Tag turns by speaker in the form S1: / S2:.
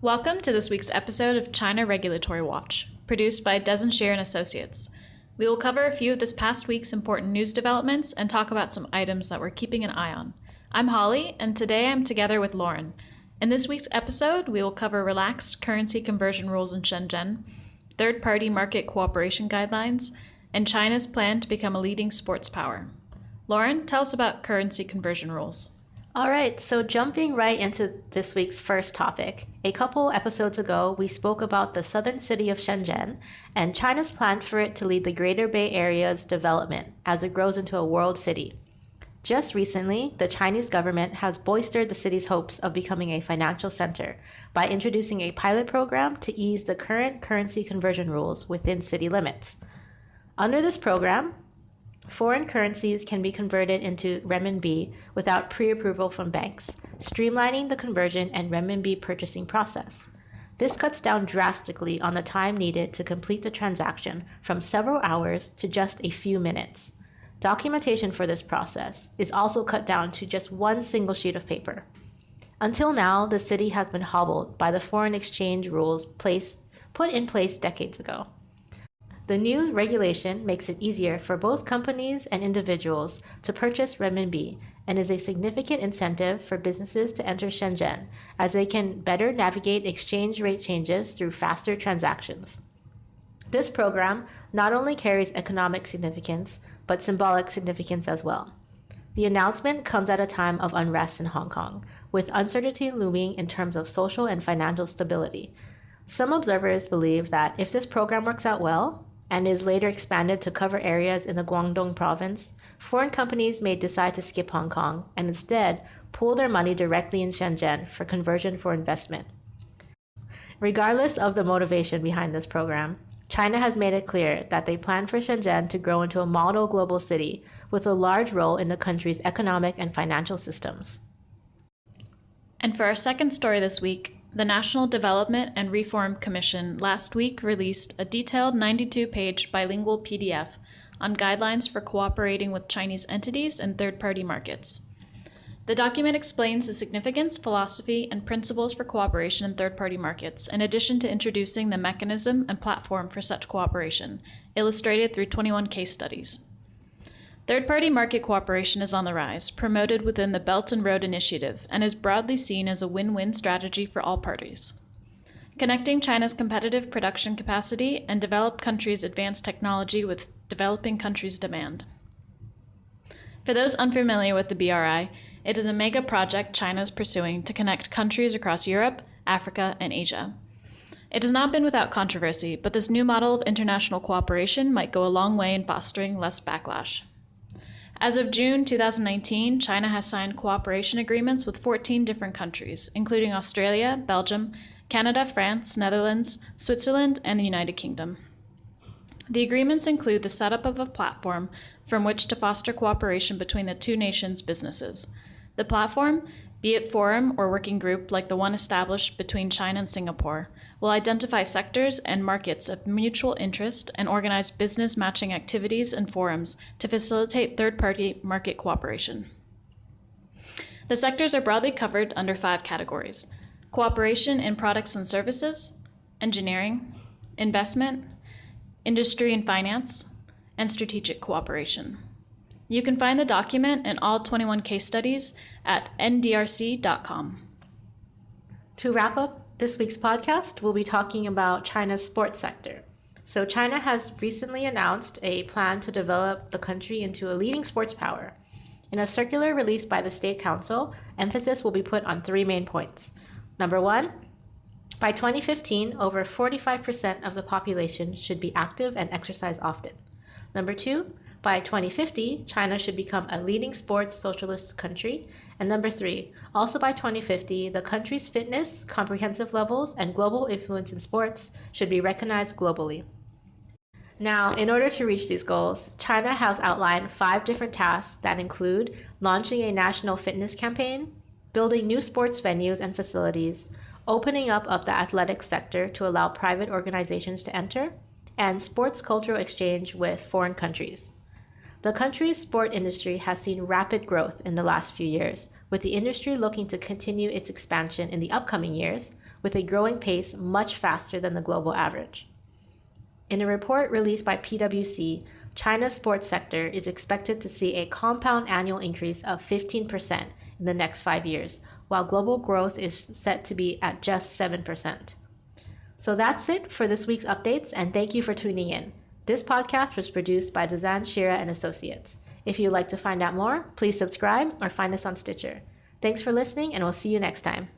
S1: Welcome to this week's episode of China Regulatory Watch, produced by Desenshire & Associates. We will cover a few of this past week's important news developments and talk about some items that we're keeping an eye on. I'm Holly, and today I'm together with Lauren. In this week's episode, we will cover relaxed currency conversion rules in Shenzhen, third-party market cooperation guidelines, and China's plan to become a leading sports power. Lauren, tell us about currency conversion rules.
S2: All right, so jumping right into this week's first topic. A couple episodes ago, we spoke about the southern city of Shenzhen and China's plan for it to lead the Greater Bay Area's development as it grows into a world city. Just recently, the Chinese government has bolstered the city's hopes of becoming a financial center by introducing a pilot program to ease the current currency conversion rules within city limits. Under this program, foreign currencies can be converted into renminbi without pre-approval from banks, streamlining the conversion and renminbi purchasing process. This cuts down drastically on the time needed to complete the transaction from several hours to just a few minutes. Documentation for this process is also cut down to just one single sheet of paper. Until now, the city has been hobbled by the foreign exchange rules put in place decades ago. The new regulation makes it easier for both companies and individuals to purchase renminbi and is a significant incentive for businesses to enter Shenzhen as they can better navigate exchange rate changes through faster transactions. This program not only carries economic significance, but symbolic significance as well. The announcement comes at a time of unrest in Hong Kong, with uncertainty looming in terms of social and financial stability. Some observers believe that if this program works out well, and is later expanded to cover areas in the Guangdong province, foreign companies may decide to skip Hong Kong and instead pool their money directly in Shenzhen for conversion for investment. Regardless of the motivation behind this program, China has made it clear that they plan for Shenzhen to grow into a model global city with a large role in the country's economic and financial systems.
S1: And for our second story this week, the National Development and Reform Commission last week released a detailed 92-page bilingual PDF on guidelines for cooperating with Chinese entities and third-party markets. The document explains the significance, philosophy, and principles for cooperation in third-party markets, in addition to introducing the mechanism and platform for such cooperation, illustrated through 21 case studies. Third-party market cooperation is on the rise, promoted within the Belt and Road Initiative, and is broadly seen as a win-win strategy for all parties. Connecting China's competitive production capacity and developed countries' advanced technology with developing countries' demand. For those unfamiliar with the BRI, it is a mega project China is pursuing to connect countries across Europe, Africa, and Asia. It has not been without controversy, but this new model of international cooperation might go a long way in fostering less backlash. As of June 2019, China has signed cooperation agreements with 14 different countries, including Australia, Belgium, Canada, France, Netherlands, Switzerland, and the United Kingdom. The agreements include the setup of a platform from which to foster cooperation between the two nations' businesses. The platform, be it forum or working group like the one established between China and Singapore, will identify sectors and markets of mutual interest and organize business matching activities and forums to facilitate third-party market cooperation. The sectors are broadly covered under 5 categories: cooperation in products and services, engineering, investment, industry and finance, and strategic cooperation. You can find the document and all 21 case studies at ndrc.com.
S2: To wrap up this week's podcast, we'll be talking about China's sports sector. So China has recently announced a plan to develop the country into a leading sports power. In a circular released by the State Council, emphasis will be put on 3 main points. Number 1, by 2015, over 45% of the population should be active and exercise often. Number 2, by 2050, China should become a leading sports socialist country. And number 3, also by 2050, the country's fitness, comprehensive levels, and global influence in sports should be recognized globally. Now, in order to reach these goals, China has outlined 5 different tasks that include launching a national fitness campaign, building new sports venues and facilities, opening up of the athletics sector to allow private organizations to enter, and sports cultural exchange with foreign countries. The country's sport industry has seen rapid growth in the last few years, with the industry looking to continue its expansion in the upcoming years, with a growing pace much faster than the global average. In a report released by PwC, China's sports sector is expected to see a compound annual increase of 15% in the next 5 years, while global growth is set to be at just 7%. So that's it for this week's updates, and thank you for tuning in. This podcast was produced by Dazan Shira and Associates. If you'd like to find out more, please subscribe or find us on Stitcher. Thanks for listening, and we'll see you next time.